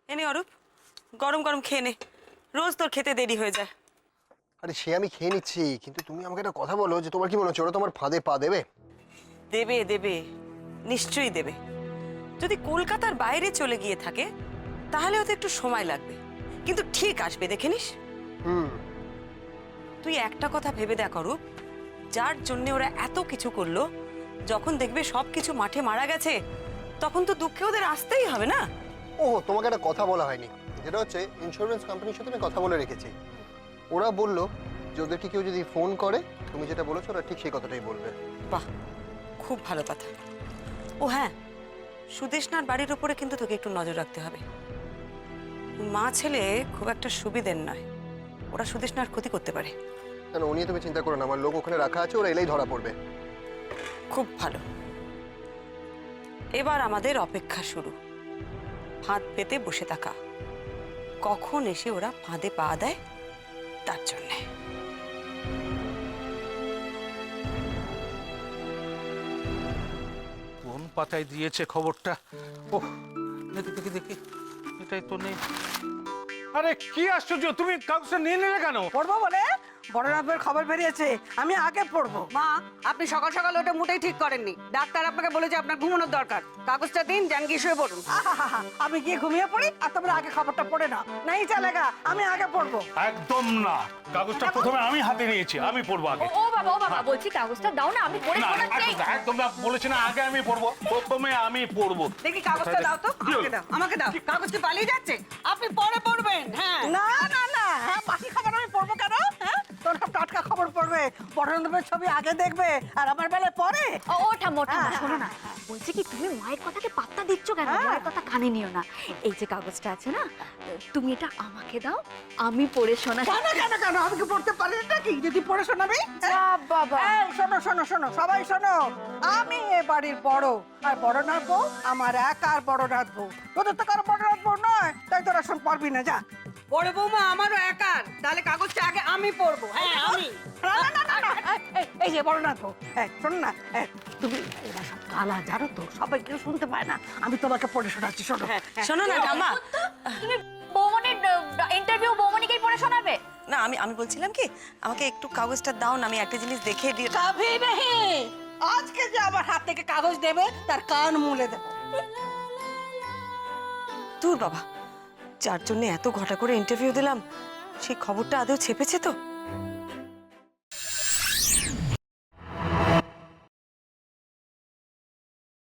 এনে অরূপ, গরম গরম খেয়ে নে, রোজ তোর খেতে দেরি হয়ে যায়। আরে সে আমি খেয়ে নিচ্ছি, কিন্তু তুমি আমাকে একটা কথা বলো যে তোমার কি মনে হচ্ছে ওরা তোমার ফাঁদে পা দেবে? দেবে দেবে, নিশ্চয়ই দেবে। যদি কলকাতার বাইরে চলে গিয়ে থাকে তাহলে হয়তো একটু সময় লাগবে, কিন্তু ঠিক আসবে, দেখে নিস। তুই একটা কথা ভেবে দেখ অরূপ, যার জন্য ওরা এত কিছু করলো, যখন দেখবে সবকিছু মাঠে মারা গেছে তখন তো দুঃখে ওদের আসতেই হবে না। ও, তোমাকে একটা কথা বলা হয়নি, যেটা হচ্ছে ইন্স্যুরেন্স কোম্পানির সাথে আমি কথা বলে রেখেছি। ওরা বললো যে ওদেরকে কেউ যদি ফোন করে তুমি যেটা বলেছো ওরা ঠিক সেই কথাটাই বলবে। বাহ, খুব ভালো কথা। ও হ্যাঁ, সুদেষ্ণার বাড়ির উপরে কিন্তু তোকে একটু নজর রাখতে হবে। মা ছেলে খুব একটা সুবিধের নয়, ওরা সুদেষ্ণার ক্ষতি করতে পারে। কেন, ও নিয়ে তুমি চিন্তা করো না, আমার লোক ওখানে রাখা আছে, ওরা এলেই ধরা পড়বে। খুব ভালো। এবার আমাদের অপেক্ষা শুরু, ফাঁদ পেতে বসে থাকা, কখন এসে ওরা ফাঁদে পা দেয় তার জন্যে। কোন পাতায় দিয়েছে খবরটা? ওহ, দেখি দেখি দেখি, এটাই তো নেই। আরে কি আশ্চর্য, তুমি কাগজটা নিয়ে নিলে কেন? পড়বো বলে বড় রাবের খবর বেরিয়েছে, আমি আগে পড়বো। মা, আপনি সকাল সকাল ওটা মোটেই ঠিক করেননি। ডাক্তার আপনাকে বলেছে আপনার ঘুমানোর দরকার। কাগজটা দিন, যান গিয়ে শুয়ে পড়ুন। আহাহাহা, আমি গিয়ে ঘুমিয়ে পড়ি আর তোমরা আগে খবরটা পড়ে নাও। নাই চলেগা, আমি আগে পড়বো। একদম না, কাগজটা প্রথমে আমি হাতে নিয়েছি, আমি পড়বো আগে। ও বাবা বলছি কাগজটা দাও না, আমি পড়ে না, শোনাচ্ছি। একদম না, বলেছি না আগে আমি পড়বো, প্রথমে আমি পড়বো। দেখি কাগজটা দাও তো, আমাকে দাও, আমাকে দাও। কাগজটা পালিয়ে যাচ্ছে, আপনি পরে পড়বেন। হ্যাঁ, না না না, হ্যাঁ বাকি খবর আমি পড়বো কেন? হ্যাঁ, তোর সব টাটকা খবর পড়বে, বড় রাবের ছবি আগে দেখবে আর আমার বেলায় পরে। ও ঠাম্মা হ্যাঁ, শোনো না, বলছি কি তুমি মায়ের কথাকে পাত্তা দিচ্ছ কেন? মায়ের কথা কানে নিও না। এই যে কাগজটা আছে না, তুমি এটা আমাকে দাও, আমি পড়ে শোনাচ্ছি। কেন কেন কেন, আমি কি পড়তে পারি নাকি যদি পড়ে শোনাবি? বাবা এই শোনো শোনো শোনো, সবাই শোনো, আমি এ বাড়ির বড়, আর বড় নাথ বউ আমার একার বড় নাথ বউ, তোদের তো কারো বড় নাথ বউ নয়, তাই তোরা শোন পারবি না, যা। বড় বৌমা আমারও একার, তাহলে কাগজটা আগে আমি পড়বো। হ্যাঁ, আমি। না, না, না, না, না, এই যে বড় নাথ বউ, শোন না, তুমি এরা সব কালা জানো তো, সবাই কেউ শুনতে পায় না, আমি তোমাকে পড়ে শোনাচ্ছি, শোনো। শোনো না ঠাম্মা, তুমি বৌমনির ইন্টারভিউ বৌমনিকেই পড়ে শোনাবে? না আমি আমি বলছিলাম কি, আমাকে একটু কাগজটা দাও না, আমি একটা জিনিস দেখে দিয়ে। কাভি নেহি, আজকে যে আমার হাত থেকে কাগজ দেবে তার কান মুলে দেবো। দূর বাবা, যার জন্য এত ঘটা করে ইন্টারভিউ দিলাম সেই খবরটা আদৌ ছেপেছে তো?